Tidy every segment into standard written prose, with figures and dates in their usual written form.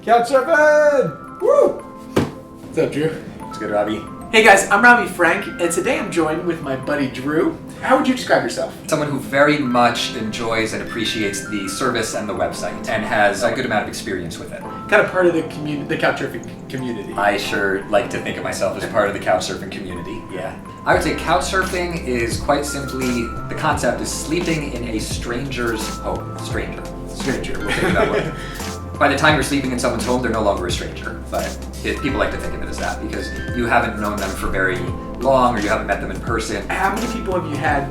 Couchsurfing! Woo! What's up, Drew? What's good, Robbie? Hey guys, I'm Robbie Frank, and today I'm joined with my buddy Drew. How would you describe yourself? Someone who very much enjoys and appreciates the service and the website, and has a good amount of experience with it. Kind of part of the community, the Couchsurfing community. I sure like to think of myself as part of the Couchsurfing community, yeah. I would say Couchsurfing is quite simply, the concept is sleeping in a stranger's home. Stranger, we'll think about what. By the time you're sleeping in someone's home, they're no longer a stranger, but people like to think of it as that because you haven't known them for very long or you haven't met them in person. How many people have you had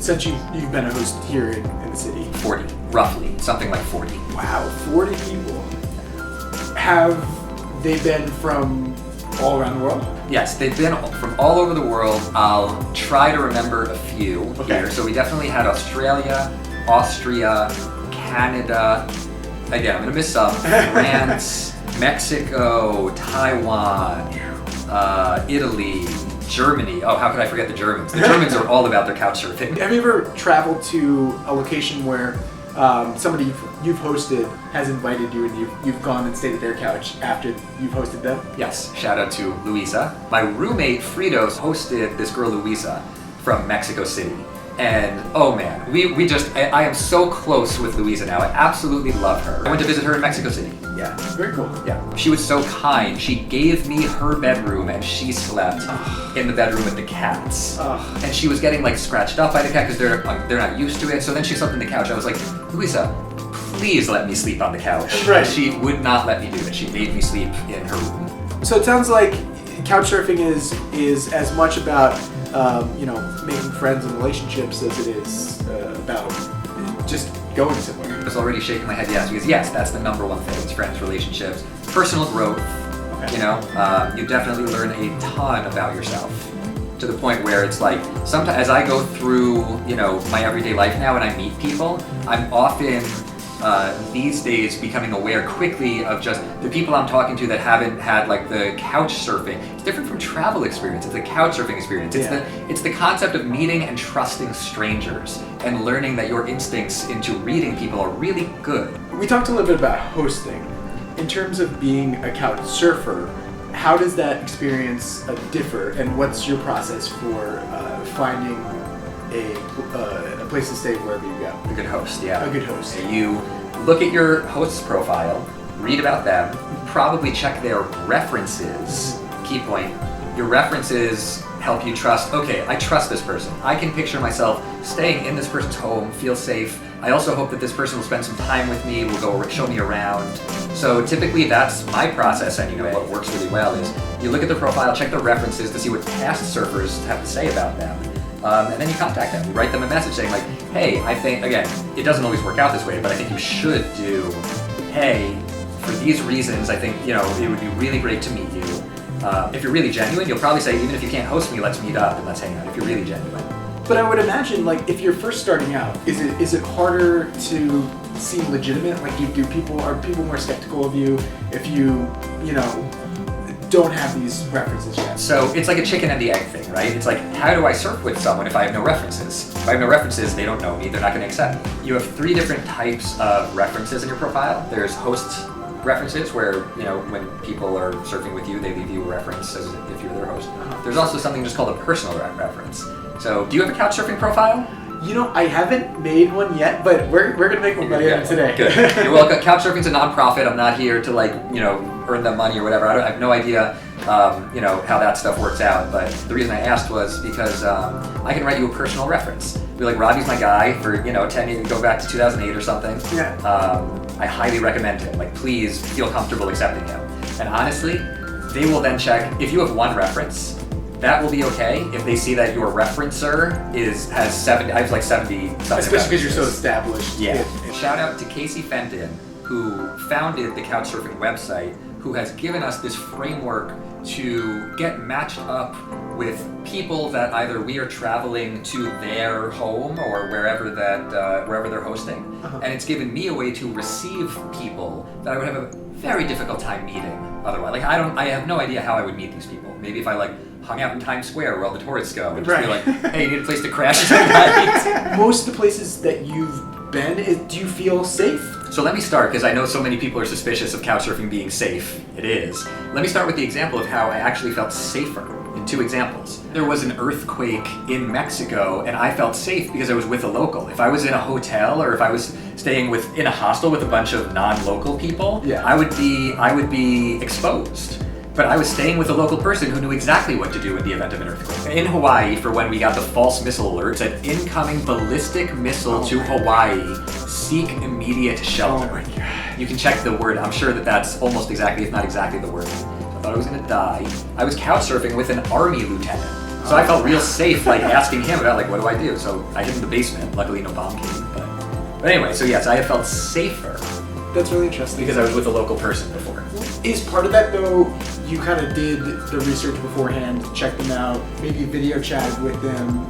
since you've been a host here in the city? 40, roughly, something like 40. Wow, 40 people. Have they been from all around the world? Yes, they've been from all over the world. I'll try to remember a few here. So we definitely had Australia, Austria, Canada, again, I'm going to miss some, France, Mexico, Taiwan, Italy, Germany. Oh, how could I forget the Germans? The Germans are all about their couchsurfing. Have you ever traveled to a location where somebody you've hosted has invited you and you've gone and stayed at their couch after you've hosted them? Yes, shout out to Luisa. My roommate Fritos hosted this girl Luisa from Mexico City. And oh man, I am so close with Luisa now. I absolutely love her. I went to visit her in Mexico City. Yeah, very cool. Yeah, she was so kind. She gave me her bedroom and she slept in the bedroom with the cats. And she was getting like scratched up by the cat because they're not used to it. So then she slept on the couch. I was like, Luisa, please let me sleep on the couch. Right. And she would not let me do it. She made me sleep in her room. So it sounds like couchsurfing is as much about making friends and relationships as it is about just going somewhere. I was already shaking my head yes, because yes, that's the number one thing. It's friends, relationships, personal growth. Okay. You definitely learn a ton about yourself to the point where it's like sometimes as I go through my everyday life now and I meet people, I'm often these days becoming aware quickly of just the people I'm talking to that haven't had like the couch surfing. It's different from travel experience. It's a couch surfing experience. It's the concept of meeting and trusting strangers and learning that your instincts into reading people are really good. We talked a little bit about hosting. In terms of being a couch surfer, how does that experience differ, and what's your process for finding a place to stay wherever you go? A good host, yeah. A good host. You look at your host's profile, read about them, probably check their references. Key point, your references help you trust, okay, I trust this person. I can picture myself staying in this person's home, feel safe. I also hope that this person will spend some time with me, will go show me around. So typically that's my process anyway. What works really well is you look at the profile, check the references to see what past surfers have to say about them. And then you contact them. You write them a message saying like, hey, I think, again, it doesn't always work out this way, but I think you should do, hey, for these reasons, I think, it would be really great to meet you. If you're really genuine, you'll probably say, even if you can't host me, let's meet up and let's hang out, if you're really genuine. But I would imagine, like, if you're first starting out, is it harder to seem legitimate? Like, are people more skeptical of you if you don't have these references yet? So it's like a chicken and the egg thing, right? It's like, how do I surf with someone if I have no references? If I have no references, they don't know me, they're not going to accept me. You have 3 different types of references in your profile. There's host references where, when people are surfing with you, they leave you a reference as if you're their host. There's also something just called a personal reference. So do you have a couch surfing profile? I haven't made one yet, but we're gonna make one by the end of today. Good. You're welcome. Couchsurfing's a nonprofit. I'm not here to earn them money or whatever. I have no idea, how that stuff works out. But the reason I asked was because I can write you a personal reference. Be like, Robbie's my guy for 10 years, go back to 2008 or something. Yeah. I highly recommend him. Like, please feel comfortable accepting him. And honestly, they will then check if you have one reference. That will be okay if they see that your referencer has 70. I have like 70. Especially because you're so established. Yeah. Shout out to Casey Fenton, who founded the Couchsurfing website, who has given us this framework to get matched up with people that either we are traveling to their home or wherever they're hosting, and it's given me a way to receive people that I would have a very difficult time meeting otherwise. Like I have no idea how I would meet these people. Maybe if I hung out in Times Square where all the tourists go and just be like, hey, you need a place to crash tonight. Most of the places that you've been? Do you feel safe? So let me start, because I know so many people are suspicious of Couchsurfing being safe. It is. Let me start with the example of how I actually felt safer in 2 examples. There was an earthquake in Mexico, and I felt safe because I was with a local. If I was in a hotel or if I was staying in a hostel with a bunch of non-local people, yeah. I would be exposed. But I was staying with a local person who knew exactly what to do in the event of an earthquake. In Hawaii, for when we got the false missile alert, said incoming ballistic missile to Hawaii, seek immediate shelter. Oh my God. You can check the word. I'm sure that that's almost exactly, if not exactly, the word. I thought I was gonna die. I was couchsurfing with an army lieutenant. So I felt real safe, like asking him about, like, what do I do? So I hid in the basement. Luckily, no bomb came. But anyway, so yes, I have felt safer. That's really interesting. Because I was with a local person before. Is part of that, though, you kind of did the research beforehand, checked them out, maybe video chatted with them?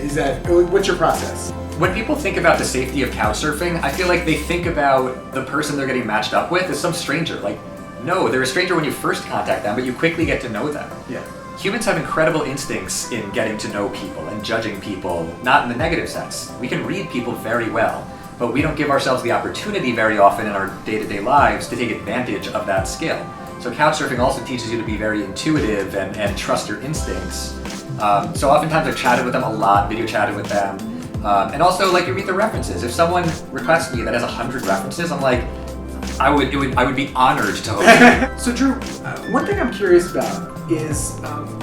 Is that, what's your process? When people think about the safety of couchsurfing, I feel like they think about the person they're getting matched up with as some stranger. Like, no, they're a stranger when you first contact them, but you quickly get to know them. Yeah. Humans have incredible instincts in getting to know people and judging people, not in the negative sense. We can read people very well, but we don't give ourselves the opportunity very often in our day-to-day lives to take advantage of that skill. So couchsurfing also teaches you to be very intuitive and trust your instincts. So oftentimes I've chatted with them a lot, video chatted with them, and also like you read the references. If someone requests me that has 100 references, I'm like, I would be honored to host. So Drew, one thing I'm curious about is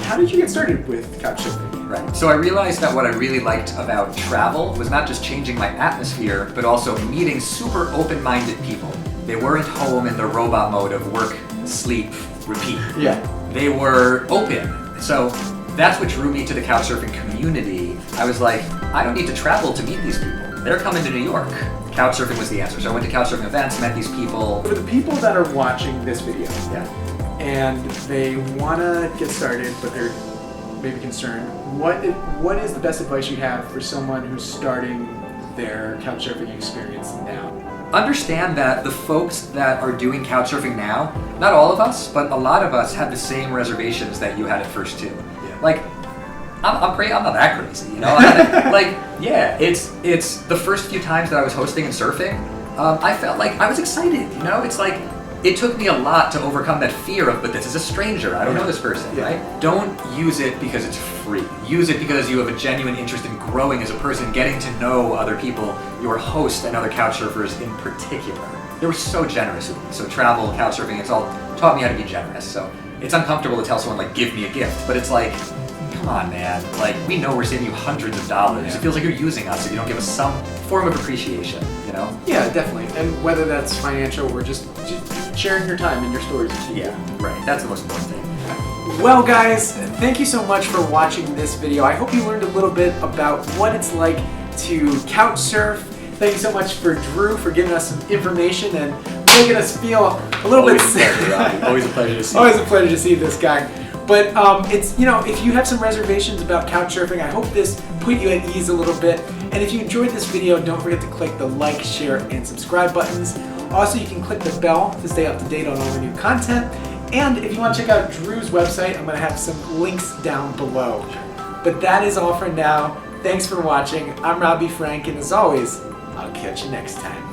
how did you get started with couchsurfing? Right. So I realized that what I really liked about travel was not just changing my atmosphere, but also meeting super open-minded people. They weren't home in the robot mode of work, sleep, repeat. Yeah. They were open. So that's what drew me to the couchsurfing community. I was like, I don't need to travel to meet these people. They're coming to New York. Couchsurfing was the answer. So I went to couchsurfing events, met these people. For the people that are watching this video, Yeah. and they want to get started, but they're maybe concerned, what is the best advice you have for someone who's starting their couchsurfing experience now? Understand that the folks that are doing couchsurfing now, not all of us, but a lot of us have the same reservations that you had at first too. Yeah. Like, I'm not that crazy, you know? It's the first few times that I was hosting and surfing, I felt like I was excited, you know? It's like, it took me a lot to overcome that fear of, but this is a stranger, I don't know this person, right? Don't use it because it's free. Use it because you have a genuine interest in growing as a person, getting to know other people, your host and other couchsurfers in particular. They were so generous with me. So travel, couchsurfing, it's all taught me how to be generous. So it's uncomfortable to tell someone, like, give me a gift, but it's like, come on, man. Like, we know we're saving you hundreds of dollars. Yeah. It feels like you're using us if you don't give us some form of appreciation, you know? Yeah, definitely. And whether that's financial or just sharing your time and your stories. Yeah, right. That's the most important thing. Well, guys, thank you so much for watching this video. I hope you learned a little bit about what it's like to couch surf. Thank you so much for Drew for giving us some information and making us feel a little bit safe. Always a pleasure to see. Always a pleasure to see this guy. But it's, you know, if you have some reservations about couch surfing, I hope this put you at ease a little bit. And if you enjoyed this video, don't forget to click the like, share, and subscribe buttons. Also, you can click the bell to stay up to date on all the new content. And if you want to check out Drew's website, I'm going to have some links down below. But that is all for now. Thanks for watching. I'm Robbie Frank, and as always, I'll catch you next time.